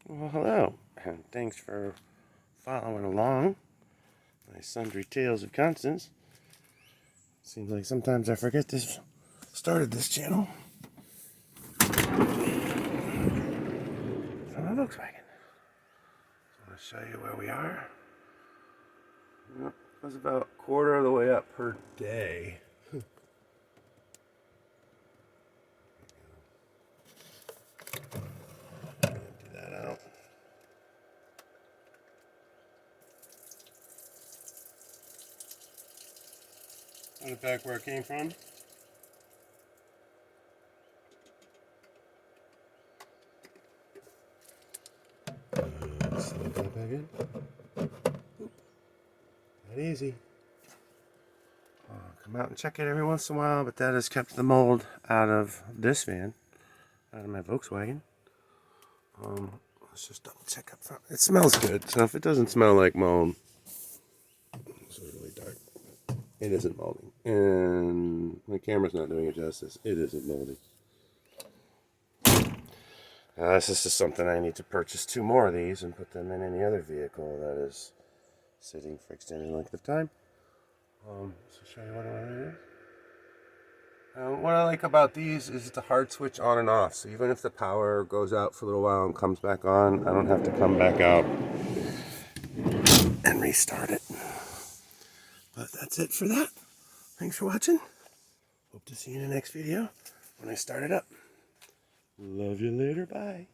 Well, hello, and thanks for following along my sundry tales of Constance. Seems like sometimes I forget this started this channel from a Volkswagen. So I want to show you where we are. It was about a quarter of the way up per day. Empty that out. Put it back where it came from. Slip that back in. Not easy. Come out and check it every once in a while, but that has kept the mold out of this van, out of my Volkswagen. Let's just double check up front. It smells good, so if it doesn't smell like mold, it's really dark. It isn't molding, and my camera's not doing it justice. It isn't molding. Now, this is just something I need to purchase 2 more of these and put them in any other vehicle that is sitting for extended length of time. So show you what it is. What I like about these is the hard switch on and off. So even if the power goes out for a little while and comes back on, I don't have to come back out and restart it. But that's it for that. Thanks for watching. Hope to see you in the next video when I start it up. Love you later. Bye.